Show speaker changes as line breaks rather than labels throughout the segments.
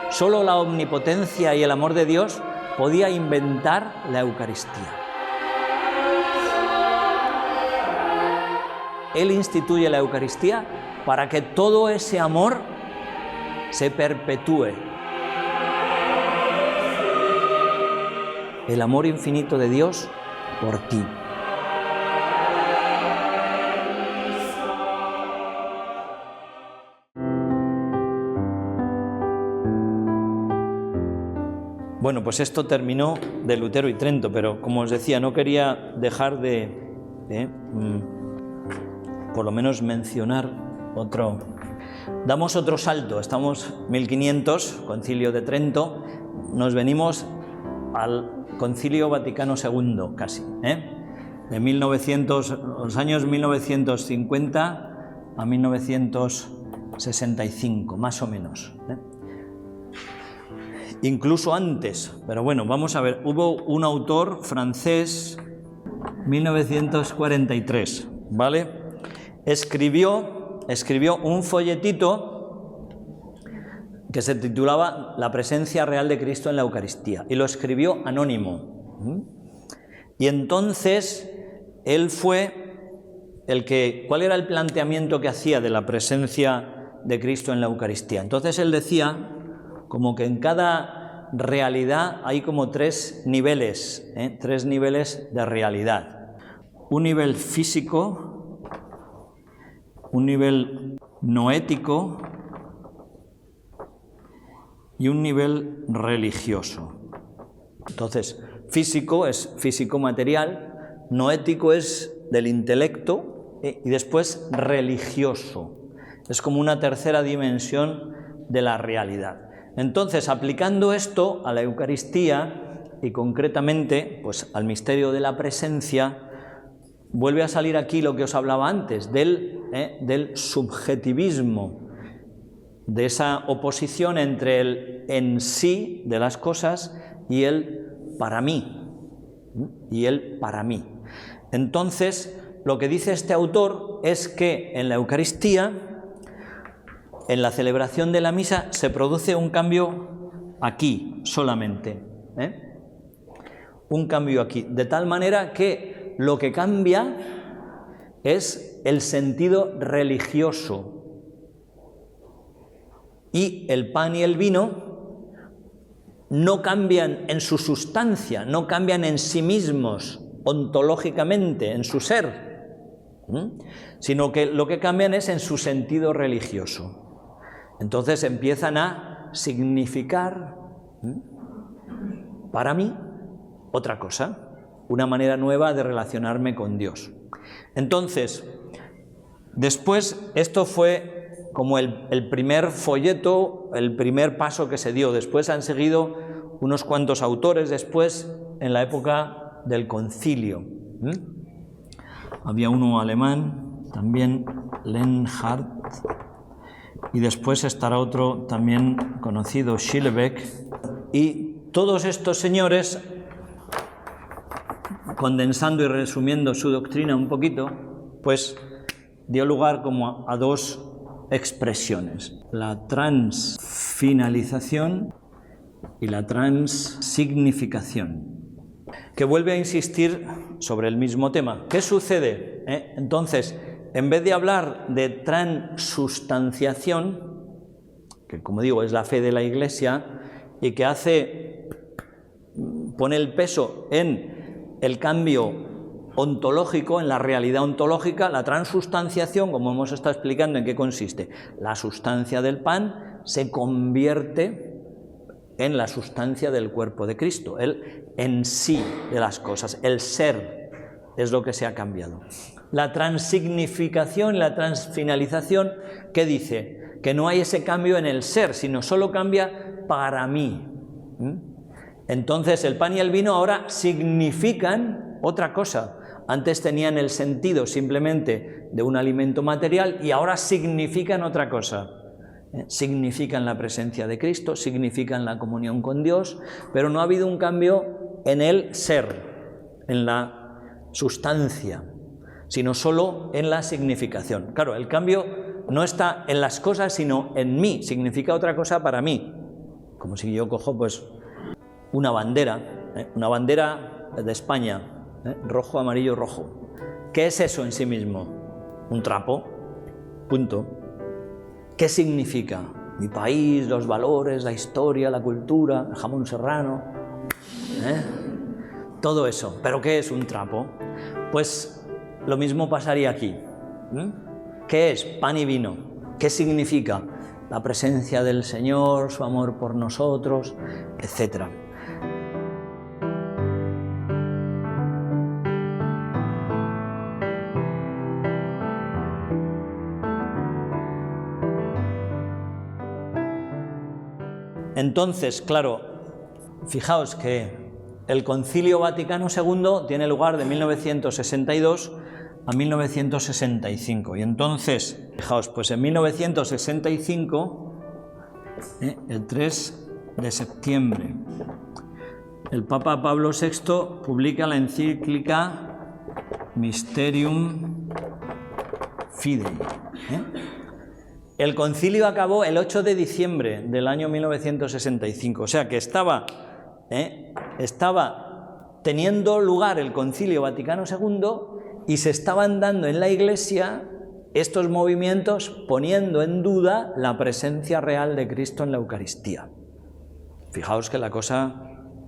Solo la omnipotencia y el amor de Dios podía inventar la Eucaristía. Él instituye la Eucaristía para que todo ese amor se perpetúe. El amor infinito de Dios por ti. Bueno, pues esto terminó de Lutero y Trento, pero como os decía, no quería dejar de por lo menos mencionar otro. Damos otro salto, estamos 1500, Concilio de Trento, nos venimos al Concilio Vaticano II casi, de 1900, los años 1950 a 1965, más o menos. Incluso antes, pero bueno, vamos a ver, hubo un autor francés, 1943, ¿vale? Escribió un folletito que se titulaba La presencia real de Cristo en la Eucaristía, y lo escribió anónimo. Y entonces él fue el que, ¿cuál era el planteamiento que hacía de la presencia de Cristo en la Eucaristía? Entonces él decía como que en cada realidad hay como tres niveles de realidad. Un nivel físico, un nivel noético y un nivel religioso. Entonces, físico es físico-material, noético es del intelecto y después religioso. Es como una tercera dimensión de la realidad. Entonces, aplicando esto a la Eucaristía y concretamente pues, al misterio de la presencia, vuelve a salir aquí lo que os hablaba antes, del subjetivismo, de esa oposición entre el en sí de las cosas y el para mí. Entonces, lo que dice este autor es que en la Eucaristía, en la celebración de la misa, se produce un cambio aquí solamente. Un cambio aquí, de tal manera que lo que cambia es el sentido religioso. Y el pan y el vino no cambian en su sustancia, no cambian en sí mismos, ontológicamente, en su ser, sino que lo que cambian es en su sentido religioso. Entonces empiezan a significar para mí otra cosa, una manera nueva de relacionarme con Dios. Entonces, después, esto fue como el primer folleto, el primer paso que se dio. Después han seguido unos cuantos autores después, en la época del concilio. Había uno alemán, también Lenhardt, y después estará otro también conocido, Schillebeck, y todos estos señores, condensando y resumiendo su doctrina un poquito, pues dio lugar como a dos expresiones, la transfinalización y la transignificación, que vuelve a insistir sobre el mismo tema. ¿Qué sucede? Entonces, en vez de hablar de transustanciación, que como digo es la fe de la Iglesia y que pone el peso en el cambio ontológico, en la realidad ontológica, la transustanciación, como hemos estado explicando en qué consiste, la sustancia del pan se convierte en la sustancia del cuerpo de Cristo, el en sí de las cosas, el ser es lo que se ha cambiado. La transignificación, la transfinalización, ¿qué dice? Que no hay ese cambio en el ser, sino solo cambia para mí. Entonces el pan y el vino ahora significan otra cosa. Antes tenían el sentido simplemente de un alimento material y ahora significan otra cosa. Significan la presencia de Cristo, significan la comunión con Dios, pero no ha habido un cambio en el ser, en la sustancia, sino solo en la significación. Claro, el cambio no está en las cosas, sino en mí, significa otra cosa para mí. Como si yo cojo pues una bandera de España, rojo, amarillo, rojo. ¿Qué es eso en sí mismo? Un trapo, punto. ¿Qué significa? Mi país, los valores, la historia, la cultura, el jamón serrano, todo eso. ¿Pero qué es un trapo? Pues lo mismo pasaría aquí. ¿Qué es? Pan y vino. ¿Qué significa? La presencia del Señor, su amor por nosotros, etc. Entonces, claro, fijaos que el Concilio Vaticano II tiene lugar de 1962 a 1965. Y entonces, fijaos, pues en 1965, el 3 de septiembre, el Papa Pablo VI publica la encíclica Mysterium Fidei. El concilio acabó el 8 de diciembre del año 1965, o sea que estaba teniendo lugar el Concilio Vaticano II y se estaban dando en la Iglesia estos movimientos poniendo en duda la presencia real de Cristo en la Eucaristía. Fijaos que la cosa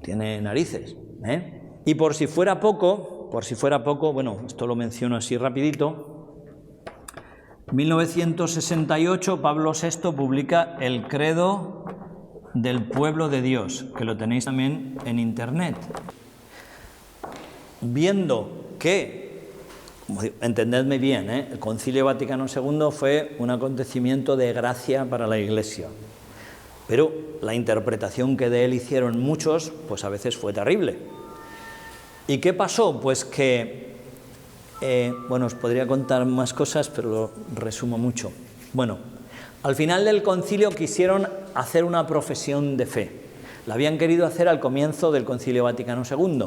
tiene narices, Y por si fuera poco, bueno, esto lo menciono así rapidito. 1968 Pablo VI publica el Credo del Pueblo de Dios, que lo tenéis también en internet. Viendo que, entendedme bien, el Concilio Vaticano II fue un acontecimiento de gracia para la Iglesia, pero la interpretación que de él hicieron muchos, pues a veces fue terrible. ¿Y qué pasó? Pues que os podría contar más cosas, pero lo resumo mucho. Bueno, al final del concilio quisieron hacer una profesión de fe. La habían querido hacer al comienzo del Concilio Vaticano II.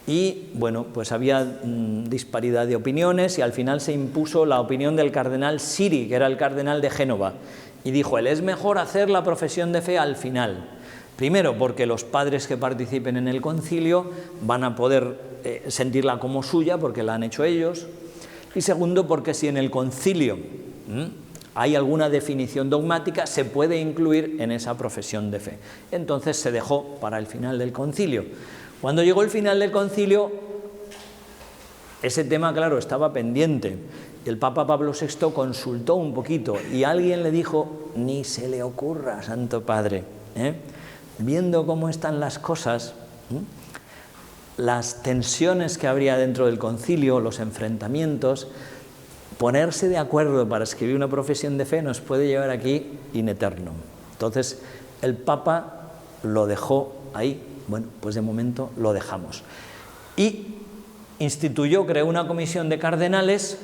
Y, bueno, pues había disparidad de opiniones y al final se impuso la opinión del cardenal Siri, que era el cardenal de Génova. Y dijo él, es mejor hacer la profesión de fe al final. Primero, porque los padres que participen en el concilio van a poder sentirla como suya, porque la han hecho ellos. Y segundo, porque si en el concilio hay alguna definición dogmática, se puede incluir en esa profesión de fe. Entonces se dejó para el final del concilio. Cuando llegó el final del concilio, ese tema, claro, estaba pendiente. El Papa Pablo VI consultó un poquito y alguien le dijo, ni se le ocurra, Santo Padre, viendo cómo están las cosas, las tensiones que habría dentro del concilio, los enfrentamientos, ponerse de acuerdo para escribir una profesión de fe nos puede llevar aquí in eternum. Entonces, el Papa lo dejó ahí. Bueno, pues de momento lo dejamos. Y creó una comisión de cardenales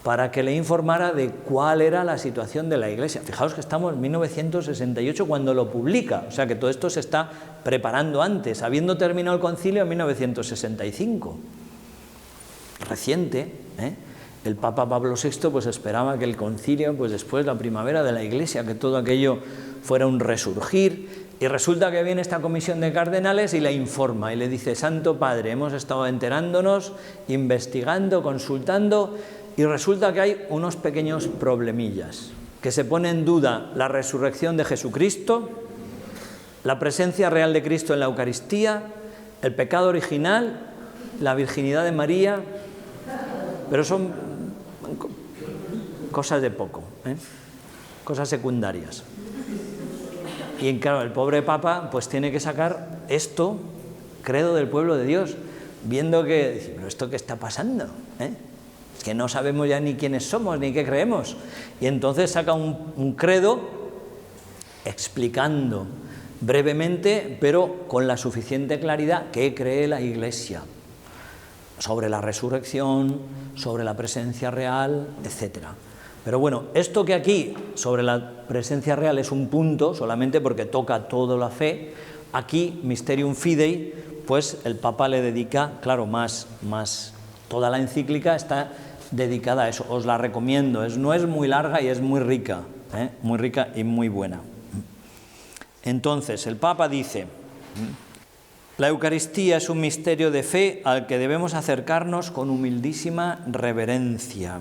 para que le informara de cuál era la situación de la Iglesia. Fijaos que estamos en 1968 cuando lo publica, o sea que todo esto se está preparando antes, habiendo terminado el concilio en 1965. Reciente, el Papa Pablo VI pues esperaba que el concilio, pues después la primavera de la Iglesia, que todo aquello fuera un resurgir, y resulta que viene esta comisión de cardenales y le informa y le dice, Santo Padre, hemos estado enterándonos, investigando, consultando, y resulta que hay unos pequeños problemillas, que se pone en duda la resurrección de Jesucristo, la presencia real de Cristo en la Eucaristía, el pecado original, la virginidad de María, pero son cosas de poco, cosas secundarias. Y claro, el pobre Papa pues tiene que sacar esto, credo del pueblo de Dios, viendo que, ¿pero esto qué está pasando? Es que no sabemos ya ni quiénes somos, ni qué creemos. Y entonces saca un credo explicando brevemente, pero con la suficiente claridad, qué cree la Iglesia sobre la resurrección, sobre la presencia real, etc. Pero bueno, esto que aquí, sobre la presencia real, es un punto, solamente porque toca toda la fe, aquí, Mysterium Fidei, pues el Papa le dedica, claro, más Toda la encíclica está dedicada a eso, os la recomiendo, no es muy larga y es muy rica y muy buena. Entonces, el Papa dice: la Eucaristía es un misterio de fe al que debemos acercarnos con humildísima reverencia.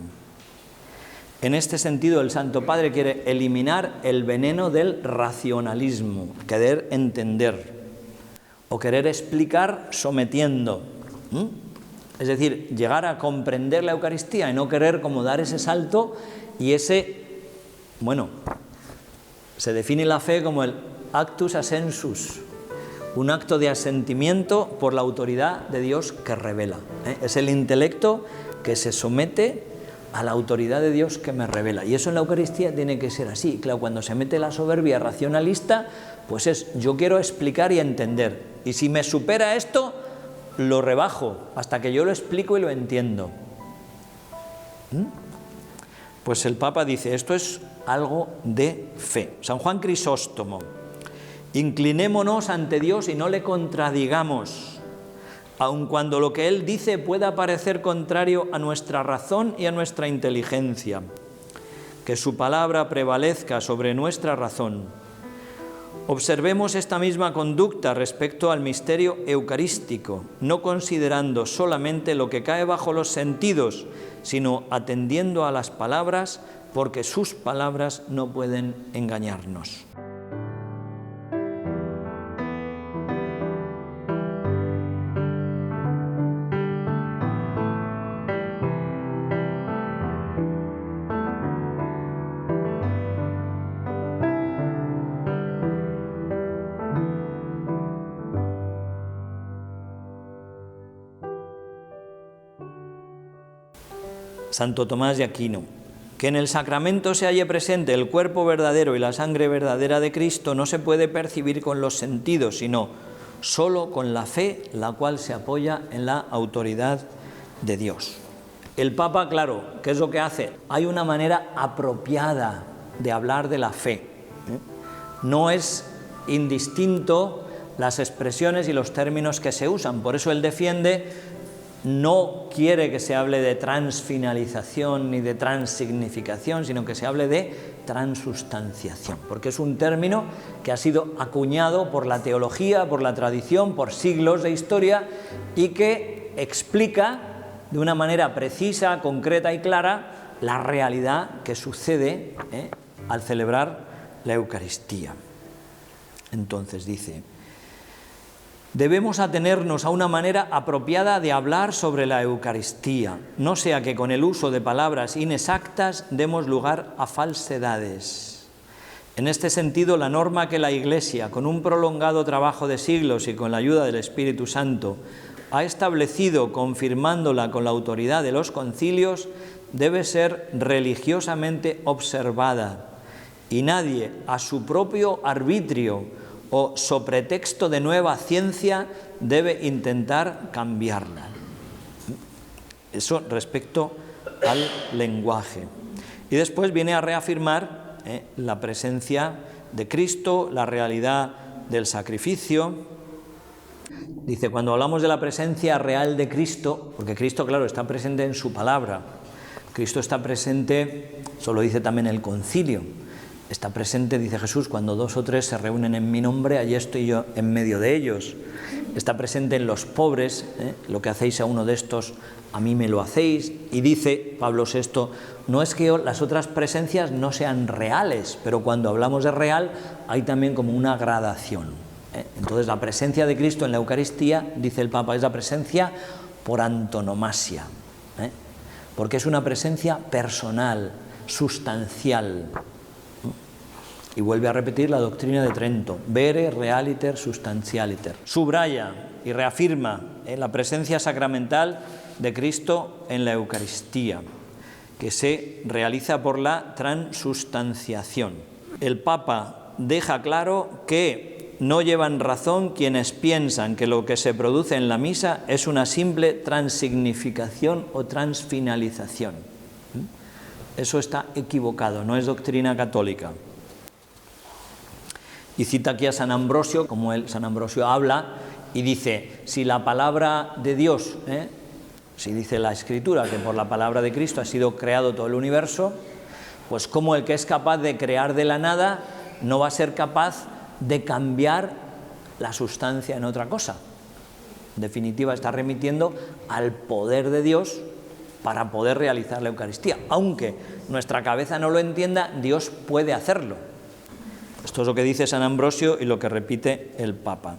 En este sentido, el Santo Padre quiere eliminar el veneno del racionalismo, querer entender o querer explicar sometiendo. Es decir, llegar a comprender la Eucaristía y no querer como dar ese salto y se define la fe como el actus assensus, un acto de asentimiento por la autoridad de Dios que revela. Es el intelecto que se somete a la autoridad de Dios que me revela. Y eso en la Eucaristía tiene que ser así. Claro, cuando se mete la soberbia racionalista, pues es yo quiero explicar y entender. Y si me supera esto, lo rebajo hasta que yo lo explico y lo entiendo. Pues el Papa dice, esto es algo de fe. San Juan Crisóstomo: inclinémonos ante Dios y no le contradigamos, aun cuando lo que Él dice pueda parecer contrario a nuestra razón y a nuestra inteligencia. Que su palabra prevalezca sobre nuestra razón. Observemos esta misma conducta respecto al misterio eucarístico, no considerando solamente lo que cae bajo los sentidos, sino atendiendo a las palabras, porque sus palabras no pueden engañarnos. Santo Tomás de Aquino: que en el sacramento se halle presente el cuerpo verdadero y la sangre verdadera de Cristo no se puede percibir con los sentidos, sino solo con la fe, la cual se apoya en la autoridad de Dios. El Papa, claro, ¿qué es lo que hace? Hay una manera apropiada de hablar de la fe. No es indistinto las expresiones y los términos que se usan, por eso él defiende. No quiere que se hable de transfinalización ni de transignificación, sino que se hable de transustanciación, porque es un término que ha sido acuñado por la teología, por la tradición, por siglos de historia y que explica de una manera precisa, concreta y clara la realidad que sucede al celebrar la Eucaristía. Entonces dice: debemos atenernos a una manera apropiada de hablar sobre la Eucaristía, no sea que con el uso de palabras inexactas demos lugar a falsedades. En este sentido, la norma que la Iglesia, con un prolongado trabajo de siglos y con la ayuda del Espíritu Santo, ha establecido, confirmándola con la autoridad de los concilios, debe ser religiosamente observada, y nadie, a su propio arbitrio o sobre pretexto de nueva ciencia, debe intentar cambiarla. Eso respecto al lenguaje. Y después viene a reafirmar la presencia de Cristo, la realidad del sacrificio. Dice, cuando hablamos de la presencia real de Cristo, porque Cristo, claro, está presente en su palabra, Cristo está presente, eso lo dice también el concilio, está presente, dice Jesús, cuando 2 o 3 se reúnen en mi nombre, allí estoy yo en medio de ellos. Está presente en los pobres, lo que hacéis a uno de estos, a mí me lo hacéis. Y dice Pablo VI, no es que las otras presencias no sean reales, pero cuando hablamos de real hay también como una gradación. Entonces la presencia de Cristo en la Eucaristía, dice el Papa, es la presencia por antonomasia, porque es una presencia personal, sustancial. Y vuelve a repetir la doctrina de Trento, vere realiter substantialiter. Subraya y reafirma la presencia sacramental de Cristo en la Eucaristía, que se realiza por la transustanciación. El Papa deja claro que no llevan razón quienes piensan que lo que se produce en la misa es una simple transignificación o transfinalización. Eso está equivocado, no es doctrina católica. Y cita aquí a San Ambrosio, como San Ambrosio habla y dice, si la palabra de Dios Si dice la Escritura que por la palabra de Cristo ha sido creado todo el universo, pues como el que es capaz de crear de la nada no va a ser capaz de cambiar la sustancia en otra cosa. En definitiva, está remitiendo al poder de Dios para poder realizar la Eucaristía. Aunque nuestra cabeza no lo entienda, Dios puede hacerlo. Esto es lo que dice San Ambrosio y lo que repite el Papa.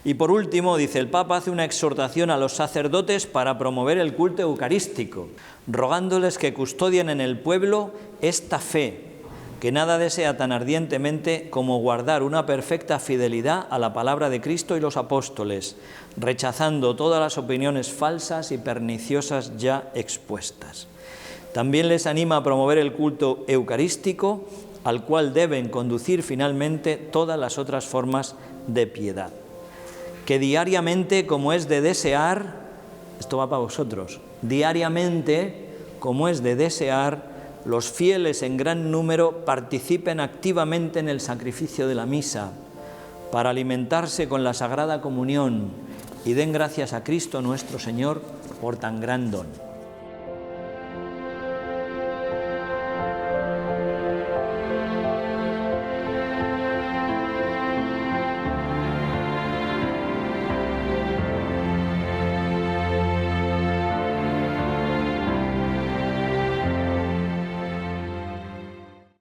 Y por último, dice, el Papa hace una exhortación a los sacerdotes para promover el culto eucarístico, rogándoles que custodien en el pueblo esta fe, que nada desea tan ardientemente como guardar una perfecta fidelidad a la palabra de Cristo y los apóstoles, rechazando todas las opiniones falsas y perniciosas ya expuestas. También les anima a promover el culto eucarístico, al cual deben conducir finalmente todas las otras formas de piedad. Que diariamente, como es de desear, esto va para vosotros, diariamente, como es de desear, los fieles en gran número participen activamente en el sacrificio de la misa, para alimentarse con la Sagrada Comunión y den gracias a Cristo nuestro Señor por tan gran don.